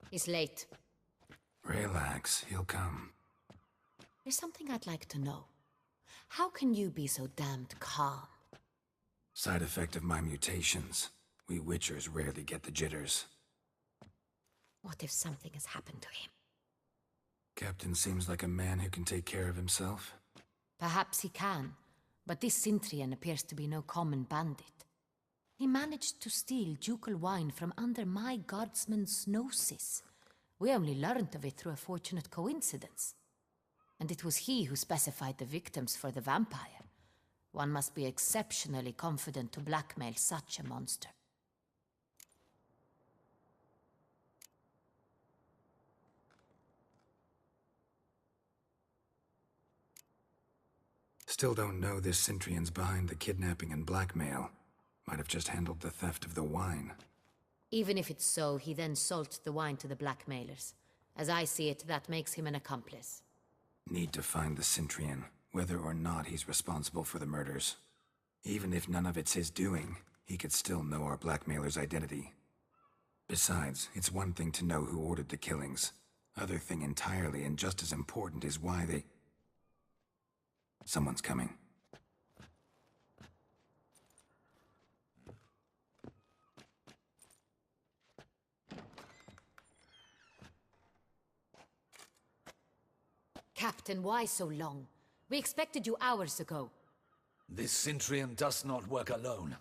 He's late. Relax, he'll come. There's something I'd like to know. How can you be so damned calm? Side effect of my mutations. We Witchers rarely get the jitters. What if something has happened to him? Captain seems like a man who can take care of himself. Perhaps he can, but this Sintrian appears to be no common bandit. He managed to steal ducal wine from under my guardsman's noses. We only learned of it through a fortunate coincidence. And it was he who specified the victims for the vampire. One must be exceptionally confident to blackmail such a monster. Still don't know this Sintrian's behind the kidnapping and blackmail. Might have just handled the theft of the wine. Even if it's so, he then sold the wine to the blackmailers. As I see it, that makes him an accomplice. Need to find the Sintrian, whether or not he's responsible for the murders. Even if none of it's his doing, he could still know our blackmailer's identity. Besides, it's one thing to know who ordered the killings. Other thing entirely, and just as important, is why they... Someone's coming. Captain, why so long? We expected you hours ago. This Sintrian does not work alone.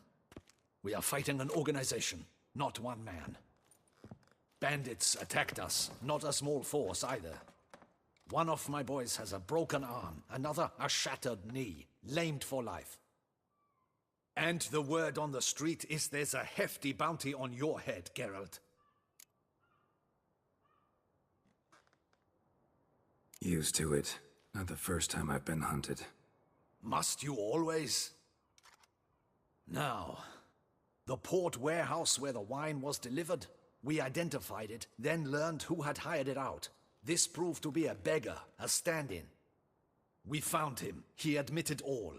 We are fighting an organization, not one man. Bandits attacked us, not a small force either. One of my boys has a broken arm, another a shattered knee, lamed for life. And the word on the street is there's a hefty bounty on your head, Geralt. Used to it. Not the first time I've been hunted. Must you always? Now, the port warehouse where the wine was delivered, we identified it, then learned who had hired it out. This proved to be a beggar, a stand-in. We found him. He admitted all.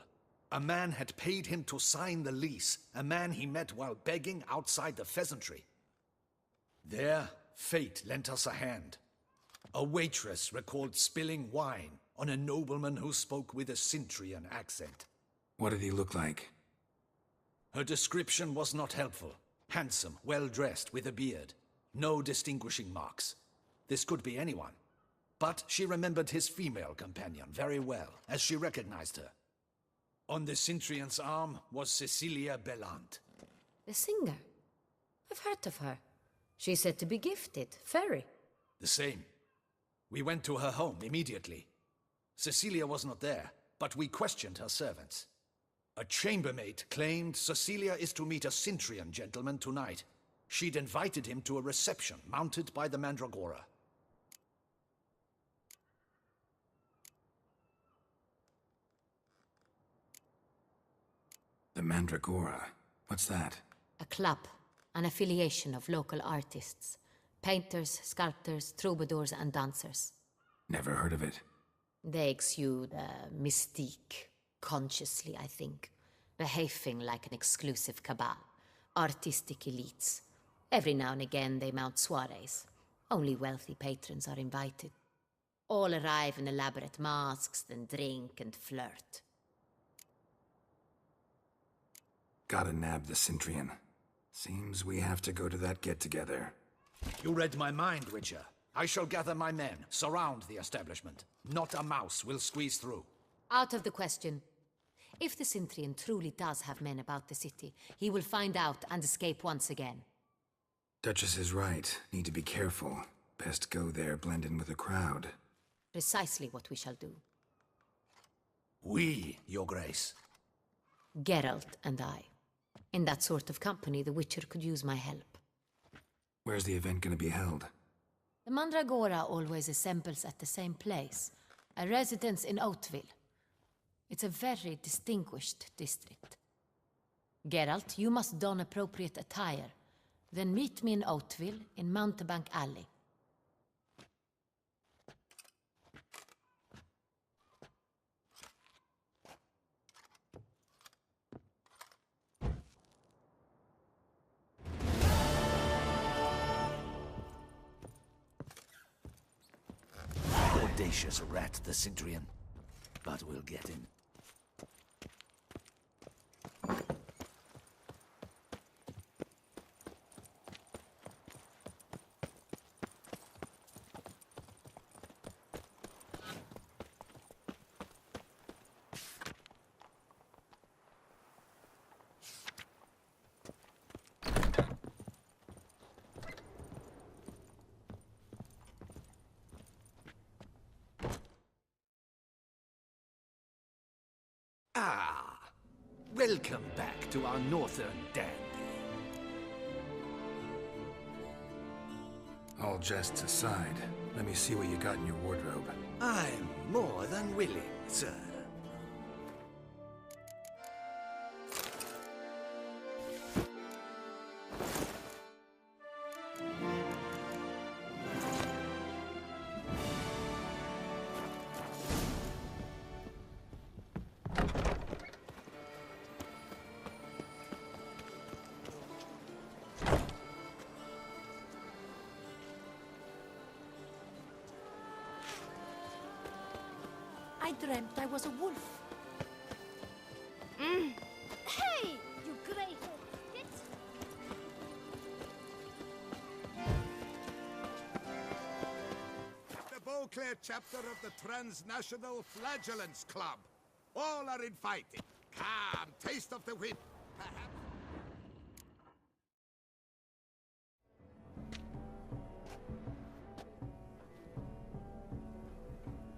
A man had paid him to sign the lease, a man he met while begging outside the pheasantry. There, fate lent us a hand. A waitress recalled spilling wine on a nobleman who spoke with a Sintrian accent. What did he look like? Her description was not helpful. Handsome, well-dressed, with a beard. No distinguishing marks. This could be anyone. But she remembered his female companion very well, as she recognized her. On the Sintrian's arm was Cecilia Bellant. The singer? I've heard of her. She's said to be gifted, fairy. The same. We went to her home immediately. Cecilia was not there, but we questioned her servants. A chambermaid claimed Cecilia is to meet a Sintrian gentleman tonight. She'd invited him to a reception mounted by the Mandragora. The Mandragora? What's that? A club, an affiliation of local artists. Painters, sculptors, troubadours and dancers. Never heard of it. They exude mystique, consciously, I think. Behaving like an exclusive cabal. Artistic elites. Every now and again they mount soirees. Only wealthy patrons are invited. All arrive in elaborate masks, then drink and flirt. Gotta nab the Sintrian. Seems we have to go to that get-together. You read my mind, Witcher. I shall gather my men, surround the establishment. Not a mouse will squeeze through. Out of the question. If the Sintrian truly does have men about the city, he will find out and escape once again. Duchess is right. Need to be careful. Best go there, blend in with the crowd. Precisely what we shall do. We, Your Grace. Geralt and I. In that sort of company, the Witcher could use my help. Where's the event gonna be held? The Mandragora always assembles at the same place, a residence in Oatville. It's a very distinguished district. Geralt, you must don appropriate attire. Then meet me in Oatville, in Mountebank Alley. Audacious rat, the Cintrian. But we'll get him. Ah, welcome back to our northern dandy. All jests aside, let me see what you got in your wardrobe. I'm more than willing, sir. I dreamt I was a wolf. Hey, you grey-haired bitch! The Beauclair chapter of the Transnational Flagellants Club. All are invited. Come, taste of the whip. Perhaps...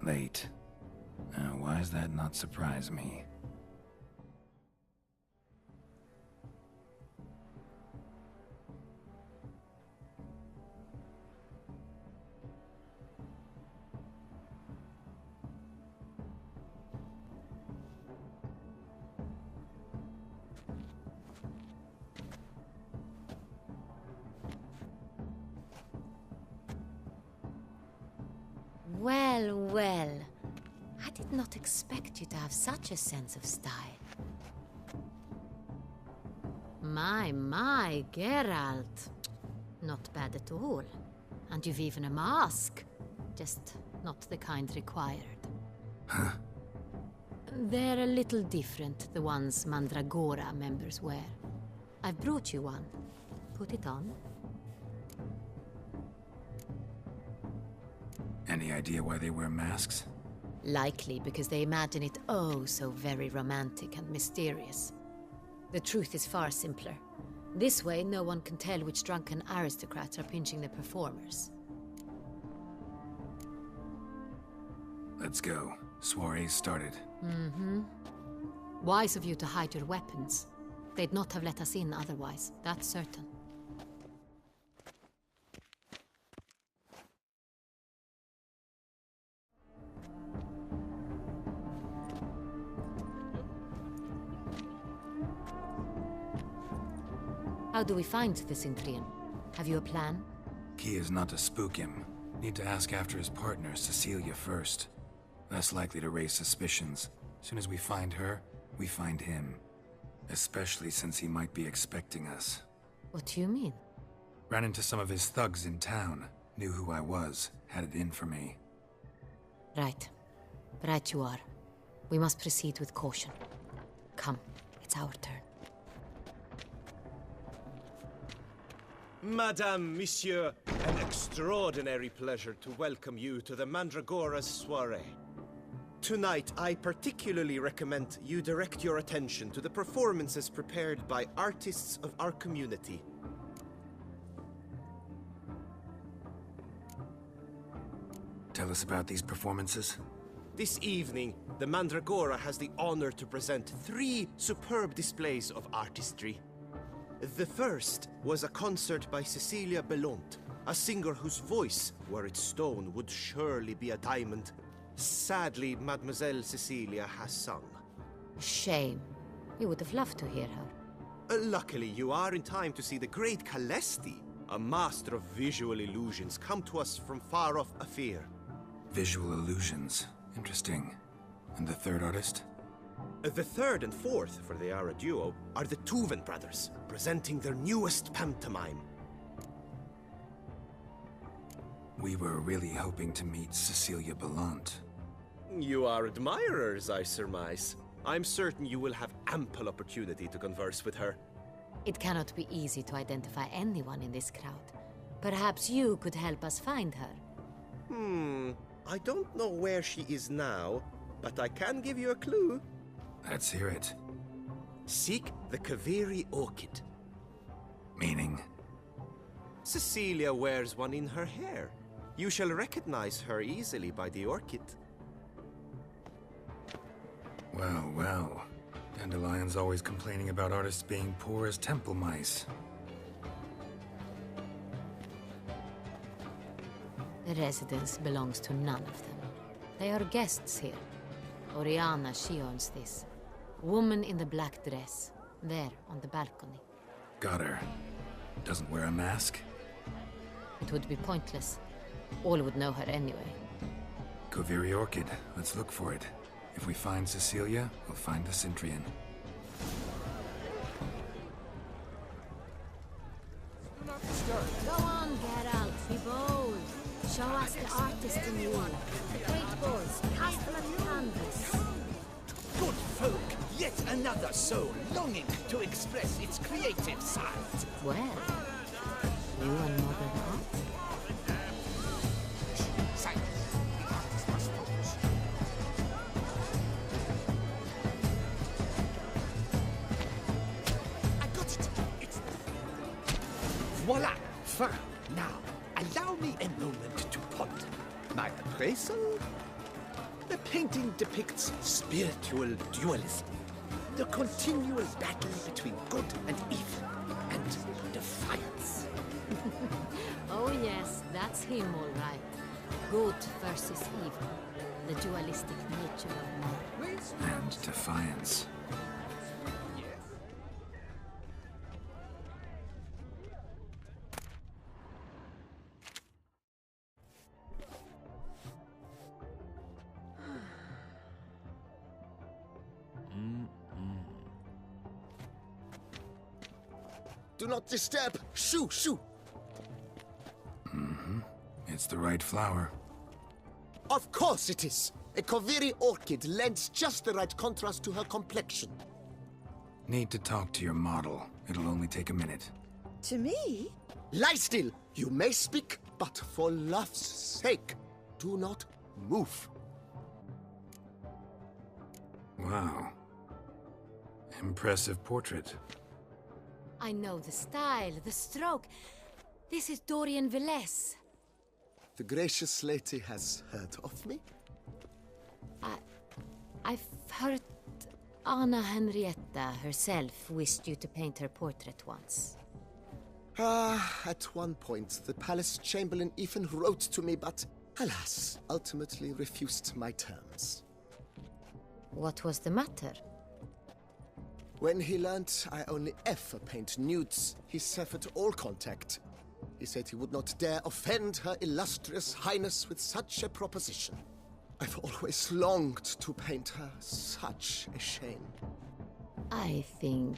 Late. Why does that not surprise me? Well, well. I did not expect you to have such a sense of style. My, Geralt. Not bad at all. And you've even a mask. Just not the kind required. Huh? They're a little different, the ones Mandragora members wear. I've brought you one. Put it on. Any idea why they wear masks? Likely because they imagine it oh so very romantic and mysterious. The truth is far simpler. This way, no one can tell which drunken aristocrats are pinching the performers. Let's go. Soiree's started. Wise of you to hide your weapons. They'd not have let us in otherwise, that's certain. How do we find the Cintrian? Have you a plan? Key is not to spook him. Need to ask after his partner, Cecilia, first. Less likely to raise suspicions. Soon as we find her, we find him. Especially since he might be expecting us. What do you mean? Ran into some of his thugs in town. Knew who I was. Had it in for me. Right. Right you are. We must proceed with caution. Come, it's our turn. Madame, Monsieur, an extraordinary pleasure to welcome you to the Mandragora's soirée. Tonight, I particularly recommend you direct your attention to the performances prepared by artists of our community. Tell us about these performances. This evening, the Mandragora has the honor to present 3 superb displays of artistry. The first was a concert by Cecilia Belont, a singer whose voice, were it stone, would surely be a diamond. Sadly, Mademoiselle Cecilia has sung. Shame. We would have loved to hear her. Luckily, you are in time to see the great Calesti, a master of visual illusions, come to us from far off Afir. Visual illusions. Interesting. And the third artist? The third and fourth, for they are a duo, are the Tuven brothers, presenting their newest pantomime. We were really hoping to meet Cecilia Belant. You are admirers, I surmise. I'm certain you will have ample opportunity to converse with her. It cannot be easy to identify anyone in this crowd. Perhaps you could help us find her. I don't know where she is now, but I can give you a clue. Let's hear it. Seek the carefree orchid. Meaning? Cecilia wears one in her hair. You shall recognize her easily by the orchid. Well, well. Dandelion's always complaining about artists being poor as temple mice. The residence belongs to none of them. They are guests here. Oriana, she owns this. Woman in the black dress. There, on the balcony. Got her. Doesn't wear a mask? It would be pointless. All would know her anyway. Carefree orchid. Let's look for it. If we find Cecilia, we'll find the Cintrian. Go on, Geralt, be bold. Show us the artist in you. Great balls, cast them at the canvas. Good folk, yet another soul longing to express its creative side. Well, you are modern art? Voila! Fine. Now, allow me a moment to ponder. My appraisal? The painting depicts spiritual dualism. The continual battle between good and evil. And defiance. Oh yes, that's him all right. Good versus evil. The dualistic nature of man. And defiance. Do not disturb! Shoo, shoo! It's the right flower. Of course it is! A carefree orchid lends just the right contrast to her complexion. Need to talk to your model. It'll only take a minute. To me? Lie still! You may speak, but for love's sake, do not move. Wow. Impressive portrait. I know the style, the stroke. This is Dorian Villesse. The gracious lady has heard of me? I've heard Anna Henrietta herself wished you to paint her portrait once. At one point, the palace chamberlain even wrote to me, but alas, ultimately refused my terms. What was the matter? When he learnt I only ever paint nudes, he severed all contact. He said he would not dare offend her illustrious highness with such a proposition. I've always longed to paint her. Such a shame. I think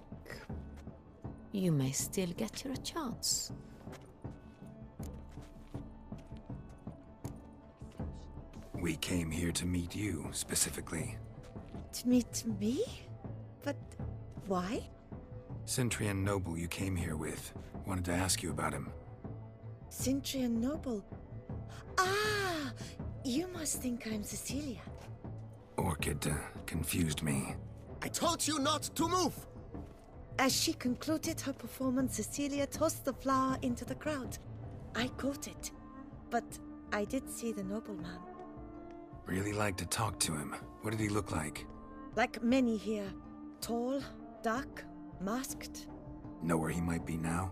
you may still get your chance. We came here to meet you, specifically. To meet me? But why? Cintrian noble you came here with. Wanted to ask you about him. Cintrian noble. Ah! You must think I'm Cecilia. Orchid confused me. I told you not to move! As she concluded her performance, Cecilia tossed the flower into the crowd. I caught it, but I did see the nobleman. Really like to talk to him. What did he look like? Like many here. Tall, dark, masked. Know where he might be now?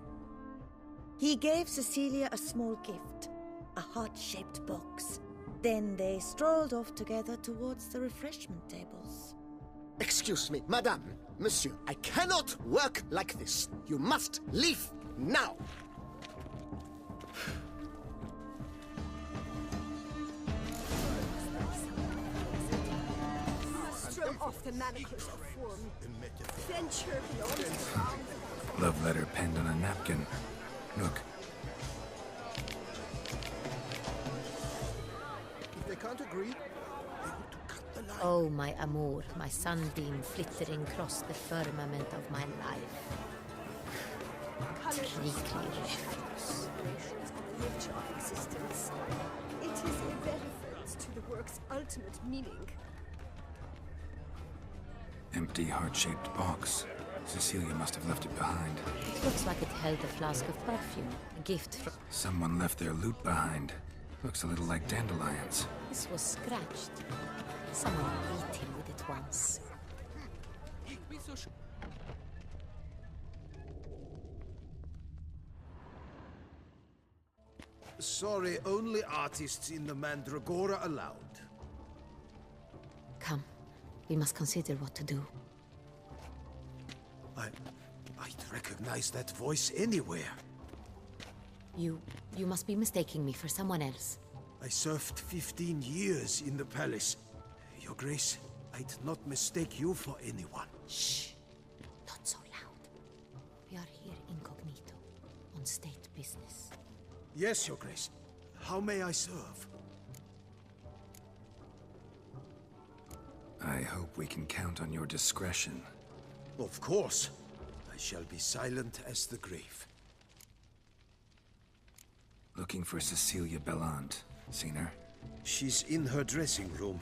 He gave Cecilia a small gift, a heart-shaped box. Then they strolled off together towards the refreshment tables. Excuse me, madame, monsieur, I cannot work like this. You must leave now! Strum off the manacles of form. Venture beyond ground. Love letter penned on a napkin. Look. can't agree. They want to cut the line. Oh, my amour, my sunbeam flittering across the firmament of my life. Treacly refuse. On the nature of existence. It is irrelevant to the work's ultimate meaning. Empty, heart-shaped box. Cecilia must have left it behind. It looks like it held a flask of perfume, a gift from... Someone left their loot behind. Looks a little like dandelions. This was scratched. Someone beat him with it once. Sorry, only artists in the Mandragora allowed. Come, we must consider what to do. I'd recognize that voice anywhere. You must be mistaking me for someone else. I served 15 years in the palace. Your Grace, I'd not mistake you for anyone. Shh! Not so loud. We are here incognito, on state business. Yes, Your Grace. How may I serve? I hope we can count on your discretion. Of course. I shall be silent as the grave. Looking for Cecilia Bellant. Seen her? She's in her dressing room,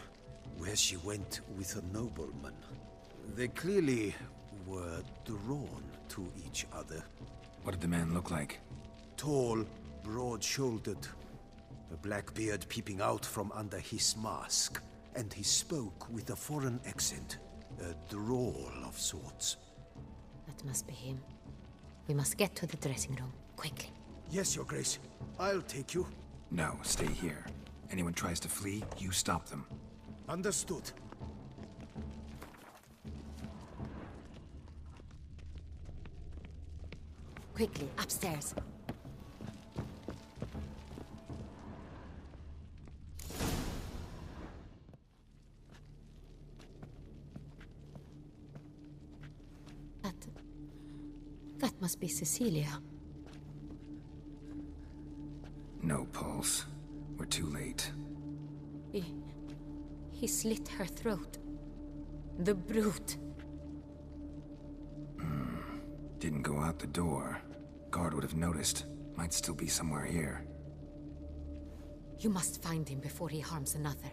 where she went with a nobleman. They clearly were drawn to each other. What did the man look like? Tall, broad-shouldered, a black beard peeping out from under his mask, and he spoke with a foreign accent, a drawl of sorts. That must be him. We must get to the dressing room, quickly. Yes, Your Grace. I'll take you. No, stay here. Anyone tries to flee, you stop them. Understood. Quickly, upstairs. That must be Cecilia. No pulse. We're too late. He slit her throat. The brute. Didn't go out the door. Guard would have noticed. Might still be somewhere here. You must find him before he harms another.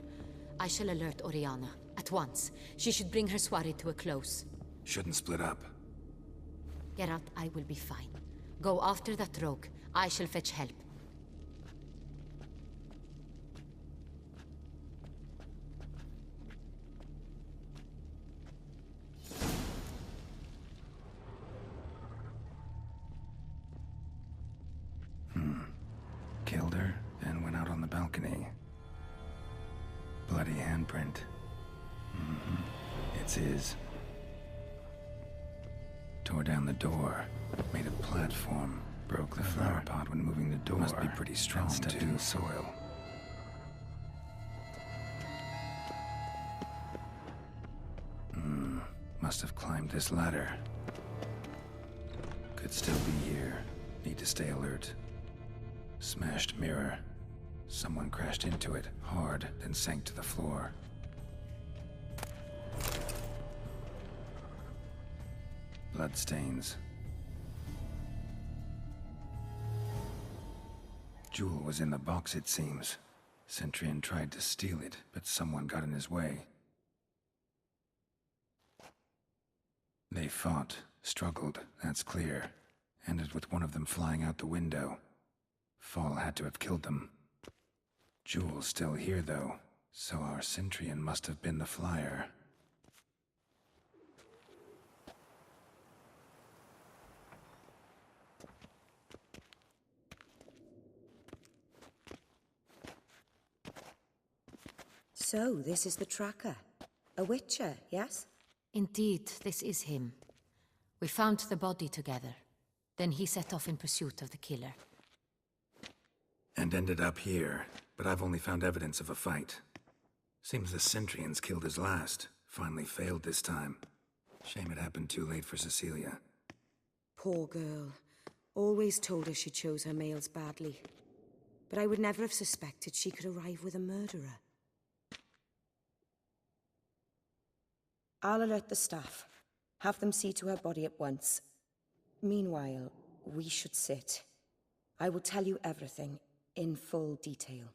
I shall alert Oriana. At once. She should bring her soirée to a close. Shouldn't split up. Geralt, I will be fine. Go after that rogue. I shall fetch help. Killed her, and went out on the balcony. Bloody handprint. It's his. Tore down the door. Made a platform. Broke the flower pot when moving the door. Must be pretty strong, stepped in the soil. Must have climbed this ladder. Could still be here. Need to stay alert. Smashed mirror. Someone crashed into it, hard, then sank to the floor. Bloodstains. Jewel was in the box, it seems. Centurion tried to steal it, but someone got in his way. They fought, struggled, that's clear. Ended with one of them flying out the window. Fall had to have killed them. Jewel's still here, though, so our Centurion must have been the flyer. So, this is the tracker. A witcher, yes? Indeed, this is him. We found the body together. Then he set off in pursuit of the killer. And ended up here, but I've only found evidence of a fight. Seems the Centurions killed his last. Finally failed this time. Shame it happened too late for Cecilia. Poor girl. Always told her she chose her males badly. But I would never have suspected she could arrive with a murderer. I'll alert the staff. Have them see to her body at once. Meanwhile, we should sit. I will tell you everything, in full detail.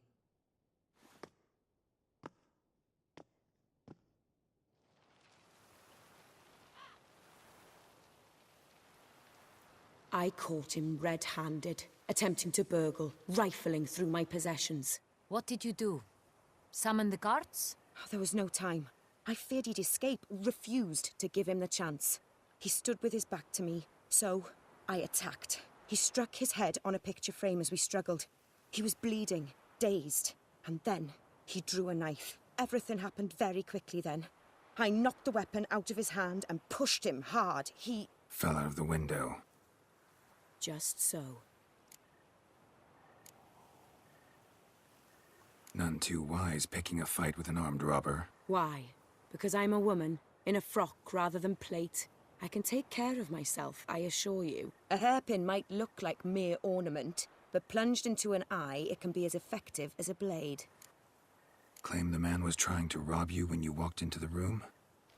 I caught him red-handed, attempting to burgle, rifling through my possessions. What did you do? Summon the guards? Oh, there was no time. I feared he'd escape, refused to give him the chance. He stood with his back to me, so I attacked. He struck his head on a picture frame as we struggled. He was bleeding, dazed, and then he drew a knife. Everything happened very quickly then. I knocked the weapon out of his hand and pushed him hard. He fell out of the window. Just so. None too wise picking a fight with an armed robber. Why? Because I'm a woman, in a frock rather than plate. I can take care of myself, I assure you. A hairpin might look like mere ornament, but plunged into an eye, it can be as effective as a blade. Claim the man was trying to rob you when you walked into the room?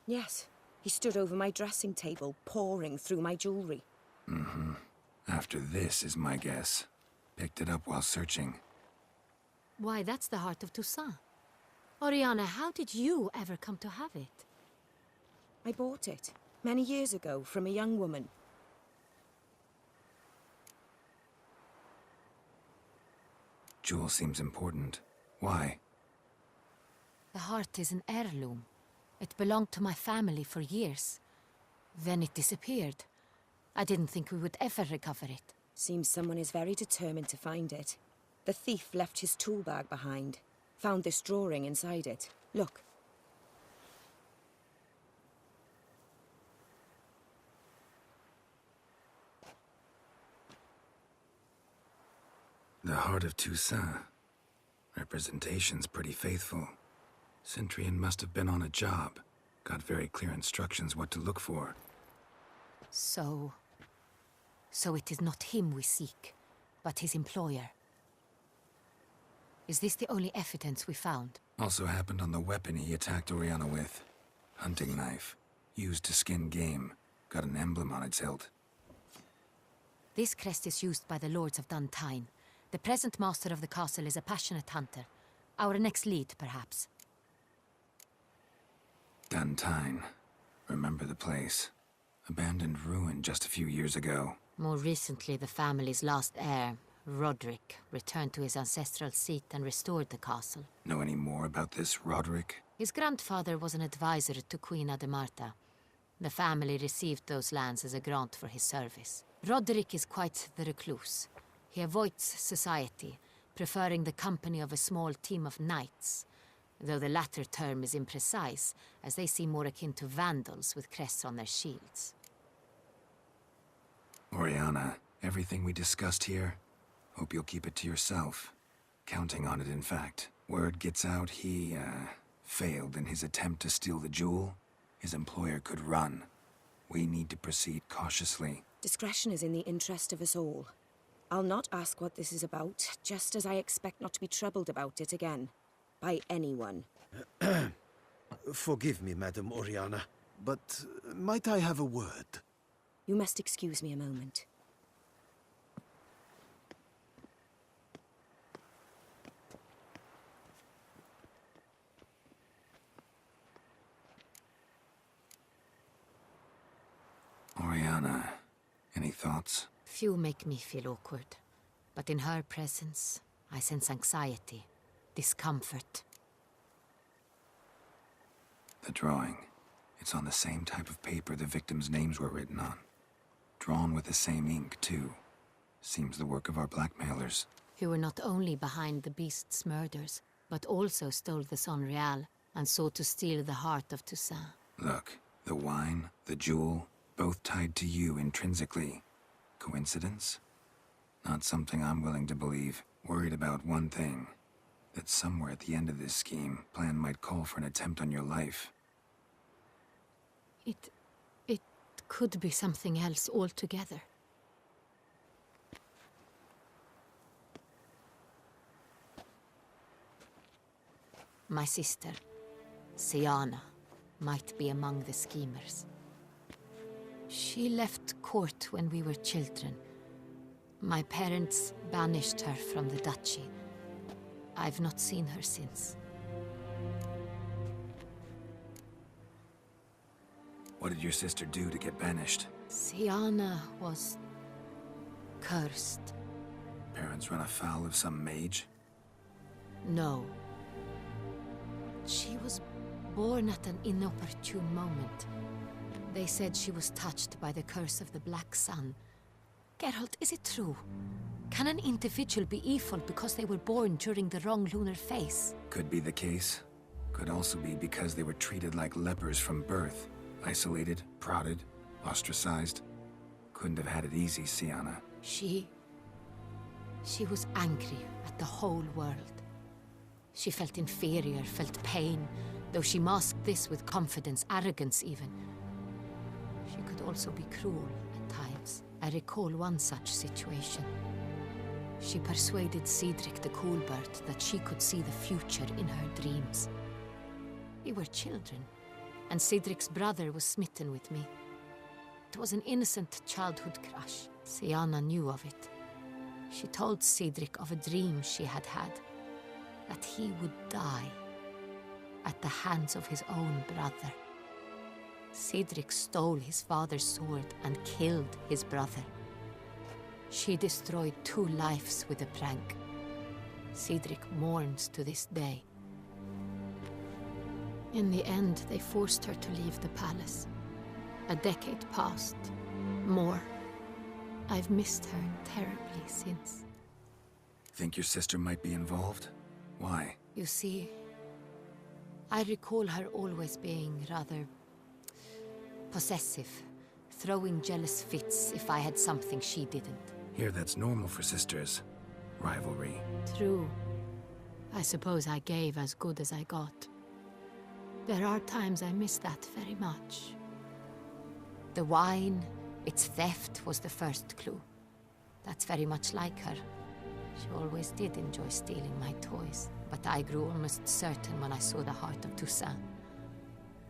Yes. He stood over my dressing table, pouring through my jewelry. Mm-hmm. After this is my guess. Picked it up while searching. Why, that's the heart of Toussaint. Oriana, how did you ever come to have it? I bought it, many years ago, from a young woman. Jewel seems important. Why? The heart is an heirloom. It belonged to my family for years. Then it disappeared. I didn't think we would ever recover it. Seems someone is very determined to find it. The thief left his tool bag behind. Found this drawing inside it. Look. The heart of Toussaint. Representation's pretty faithful. Centurion must have been on a job. Got very clear instructions what to look for. So it is not him we seek, but his employer. Is this the only evidence we found? Also happened on the weapon he attacked Oriana with. Hunting knife. Used to skin game. Got an emblem on its hilt. This crest is used by the lords of Untainted. The present master of the castle is a passionate hunter. Our next lead, perhaps. Untainted. Remember the place. Abandoned ruin just a few years ago. More recently, the family's last heir, Roderick, returned to his ancestral seat and restored the castle. Know any more about this Roderick? His grandfather was an advisor to Queen Ademarta. The family received those lands as a grant for his service. Roderick is quite the recluse. He avoids society, preferring the company of a small team of knights, though the latter term is imprecise, as they seem more akin to vandals with crests on their shields. Oriana, everything we discussed here, hope you'll keep it to yourself. Counting on it, in fact. Word gets out he, failed in his attempt to steal the jewel. His employer could run. We need to proceed cautiously. Discretion is in the interest of us all. I'll not ask what this is about, just as I expect not to be troubled about it again. By anyone. Forgive me, Madam Oriana, but might I have a word? You must excuse me a moment. Oriana, any thoughts? Few make me feel awkward, but in her presence, I sense anxiety, discomfort. The drawing. It's on the same type of paper the victims' names were written on. Drawn with the same ink, too. Seems the work of our blackmailers. Who were not only behind the beast's murders, but also stole the Son Real and sought to steal the heart of Toussaint. Look, the wine, the jewel, both tied to you intrinsically. Coincidence? Not something I'm willing to believe. Worried about one thing. That somewhere at the end of this scheme, plan might call for an attempt on your life. It could be something else altogether. My sister, Siana, might be among the schemers. She left court when we were children. My parents banished her from the duchy. I've not seen her since. What did your sister do to get banished? Siana was cursed. Parents run afoul of some mage? No. She was born at an inopportune moment. They said she was touched by the curse of the Black Sun. Geralt, is it true? Can an individual be evil because they were born during the wrong lunar phase? Could be the case. Could also be because they were treated like lepers from birth. Isolated, prodded, ostracized. Couldn't have had it easy, Siana. She was angry at the whole world. She felt inferior, felt pain, though she masked this with confidence, arrogance even. She could also be cruel at times. I recall one such situation. She persuaded Cedric the Coolbird that she could see the future in her dreams. We were children, and Cedric's brother was smitten with me. It was an innocent childhood crush. Siana knew of it. She told Cedric of a dream she had had, that he would die at the hands of his own brother. Cedric stole his father's sword and killed his brother. She destroyed 2 lives with a prank. Cedric mourns to this day. In the end, they forced her to leave the palace. A decade passed. More. I've missed her terribly since. Think your sister might be involved? Why? You see, I recall her always being rather possessive, throwing jealous fits if I had something she didn't. Here, that's normal for sisters. Rivalry. True. I suppose I gave as good as I got. There are times I miss that very much. The wine, its theft was the first clue. That's very much like her. She always did enjoy stealing my toys, but I grew almost certain when I saw the heart of Toussaint.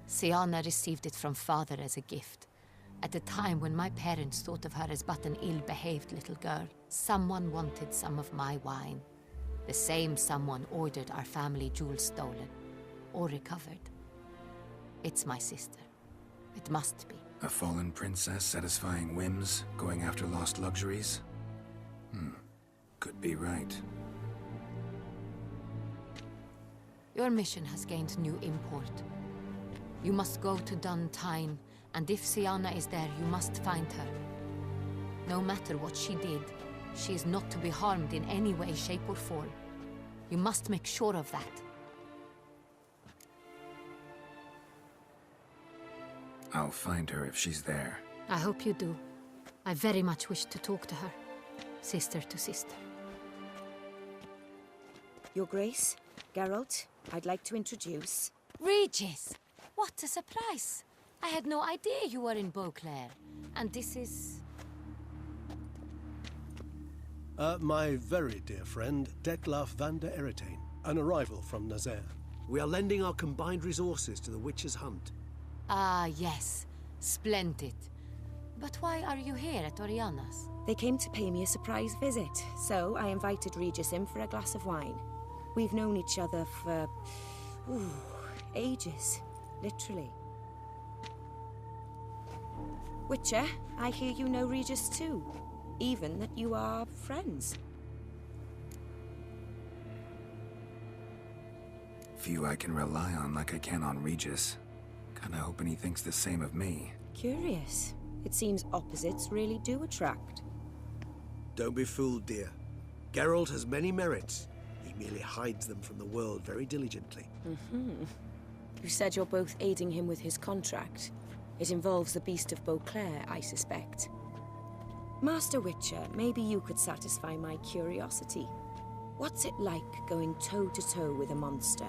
Siana received it from father as a gift. At a time when my parents thought of her as but an ill-behaved little girl, someone wanted some of my wine. The same someone ordered our family jewels stolen, or recovered. It's my sister. It must be. A fallen princess satisfying whims, going after lost luxuries? Could be right. Your mission has gained new import. You must go to Duntainted, and if Siana is there, you must find her. No matter what she did, she is not to be harmed in any way, shape, or form. You must make sure of that. I'll find her if she's there. I hope you do. I very much wish to talk to her. Sister to sister. Your Grace, Geralt, I'd like to introduce... Regis! What a surprise! I had no idea you were in Beauclair. And this is... My very dear friend, Detlef van der Eretain, an arrival from Nazaire. We are lending our combined resources to the Witch's Hunt. Ah, yes. Splendid. But why are you here at Oriana's? They came to pay me a surprise visit, so I invited Regis in for a glass of wine. We've known each other for... ages. Literally. Witcher, I hear you know Regis too. Even that you are friends. Few I can rely on like I can on Regis. Kinda hoping he thinks the same of me. Curious. It seems opposites really do attract. Don't be fooled, dear. Geralt has many merits. He merely hides them from the world very diligently. You said you're both aiding him with his contract. It involves the Beast of Beauclair, I suspect. Master Witcher, maybe you could satisfy my curiosity. What's it like going toe-to-toe with a monster,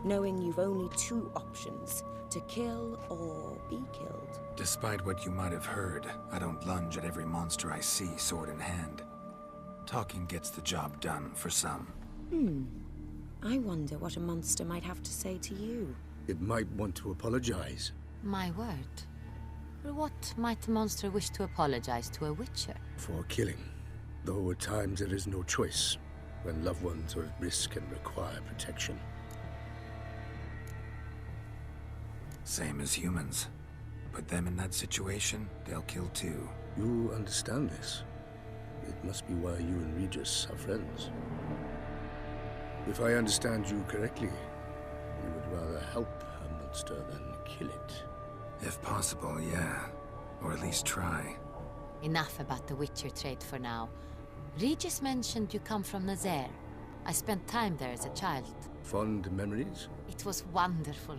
knowing you've only 2 options, to kill or be killed? Despite what you might have heard, I don't lunge at every monster I see sword in hand. Talking gets the job done for some. I wonder what a monster might have to say to you. It might want to apologize. My word. For what might a monster wish to apologize to a witcher? For killing. Though at times there is no choice, when loved ones are at risk and require protection. Same as humans. Put them in that situation, they'll kill too. You understand this? It must be why you and Regis are friends. If I understand you correctly, you would rather help a monster than kill it. If possible, yeah. Or at least try. Enough about the witcher trade for now. Regis mentioned you come from Nazaire. I spent time there as a child. Fond memories? It was wonderful.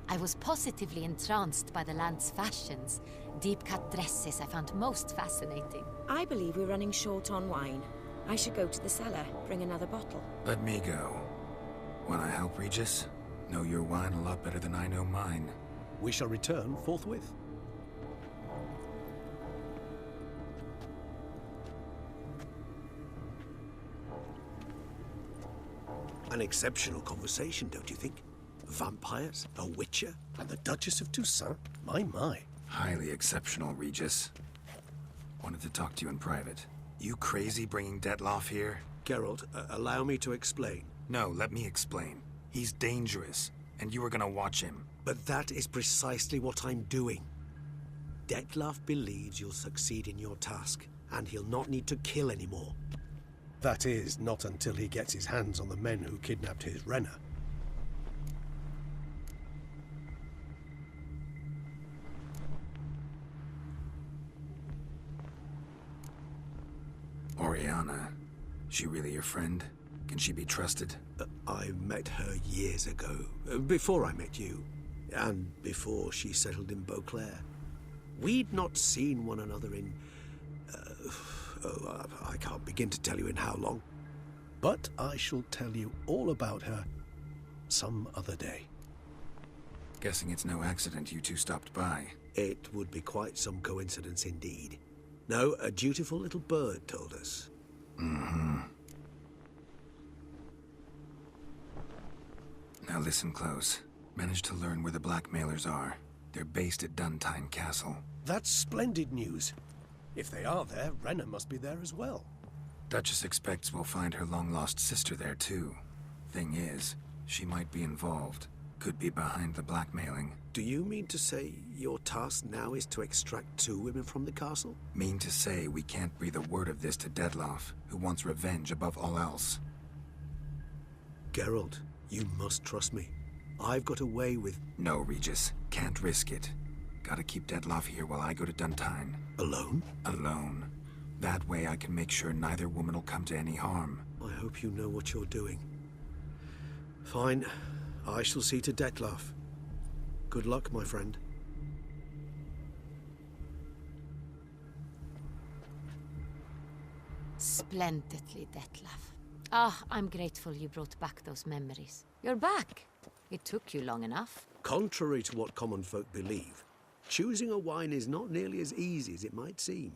I was positively entranced by the land's fashions. Deep-cut dresses I found most fascinating. I believe we're running short on wine. I should go to the cellar, bring another bottle. Let me go. Wanna help, Regis? Know your wine a lot better than I know mine. We shall return forthwith. An exceptional conversation, don't you think? Vampires, a witcher, And the Duchess of Toussaint? My. Highly exceptional, Regis. Wanted to talk to you in private. You crazy bringing Detloff here? Geralt, allow me to explain. No, let me explain. He's dangerous, and you were gonna watch him. But that is precisely what I'm doing. Detloff believes you'll succeed in your task, and he'll not need to kill anymore. That is, not until he gets his hands on the men who kidnapped his Renner. Oriana. She really your friend? Can she be trusted? I met her years ago, before I met you, and before she settled in Beauclair. We'd not seen one another in... I can't begin to tell you in how long. But I shall tell you all about her some other day. Guessing it's no accident you two stopped by. It would be quite some coincidence indeed. No, a dutiful little bird told us. Mm-hmm. Now listen close. Managed to learn where the blackmailers are. They're based at Duntine Castle. That's splendid news. If they are there, Renner must be there as well. Duchess expects we'll find her long-lost sister there too. Thing is, she might be involved. Could be behind the blackmailing. Do you mean to say your task now is to extract 2 women from the castle? Mean to say we can't breathe a word of this to Detloff, who wants revenge above all else. Geralt, you must trust me. I've got away with... No, Regis. Can't risk it. Gotta keep Detloff here while I go to Duntine. Alone? Alone. That way I can make sure neither woman will come to any harm. I hope you know what you're doing. Fine. I shall see to Detloff. Good luck, my friend. Splendidly, Detlaff. Ah, I'm grateful you brought back those memories. You're back. It took you long enough. Contrary to what common folk believe, choosing a wine is not nearly as easy as it might seem.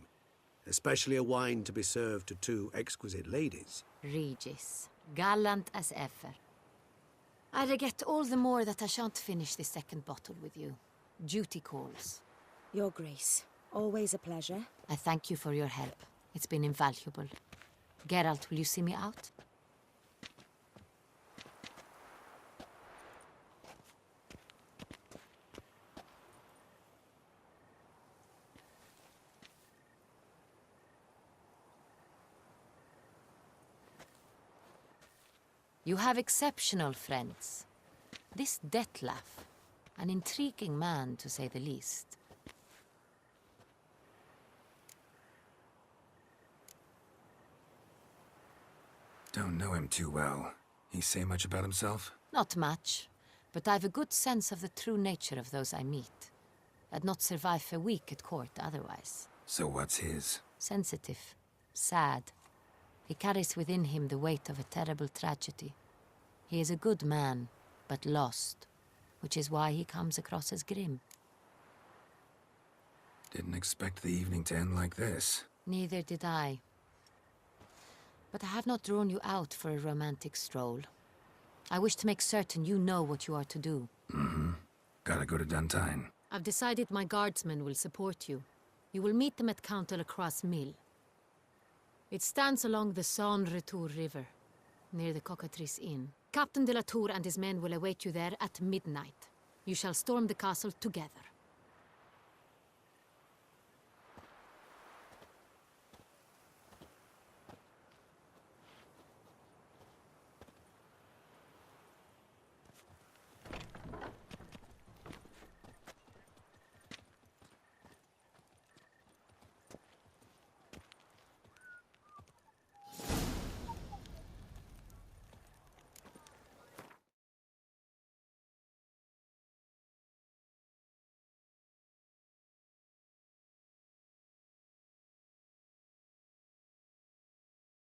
Especially a wine to be served to 2 exquisite ladies. Regis, gallant as ever. I regret all the more that I shan't finish the second bottle with you. Duty calls. Your Grace, always a pleasure. I thank you for your help. It's been invaluable. Geralt, will you see me out? You have exceptional friends. This Detlaff, an intriguing man to say the least. Don't know him too well. He say much about himself? Not much, but I've a good sense of the true nature of those I meet. I'd not survive a week at court otherwise. So what's his? Sensitive, sad. He carries within him the weight of a terrible tragedy. He is a good man, but lost, which is why he comes across as grim. Didn't expect the evening to end like this. Neither did I. But I have not drawn you out for a romantic stroll. I wish to make certain you know what you are to do. Gotta go to Duntine. I've decided my guardsmen will support you. You will meet them at Count de la Croix' mill. It stands along the Saône-Retour River, near the Cockatrice Inn. Captain de la Tour and his men will await you there at midnight. You shall storm the castle together.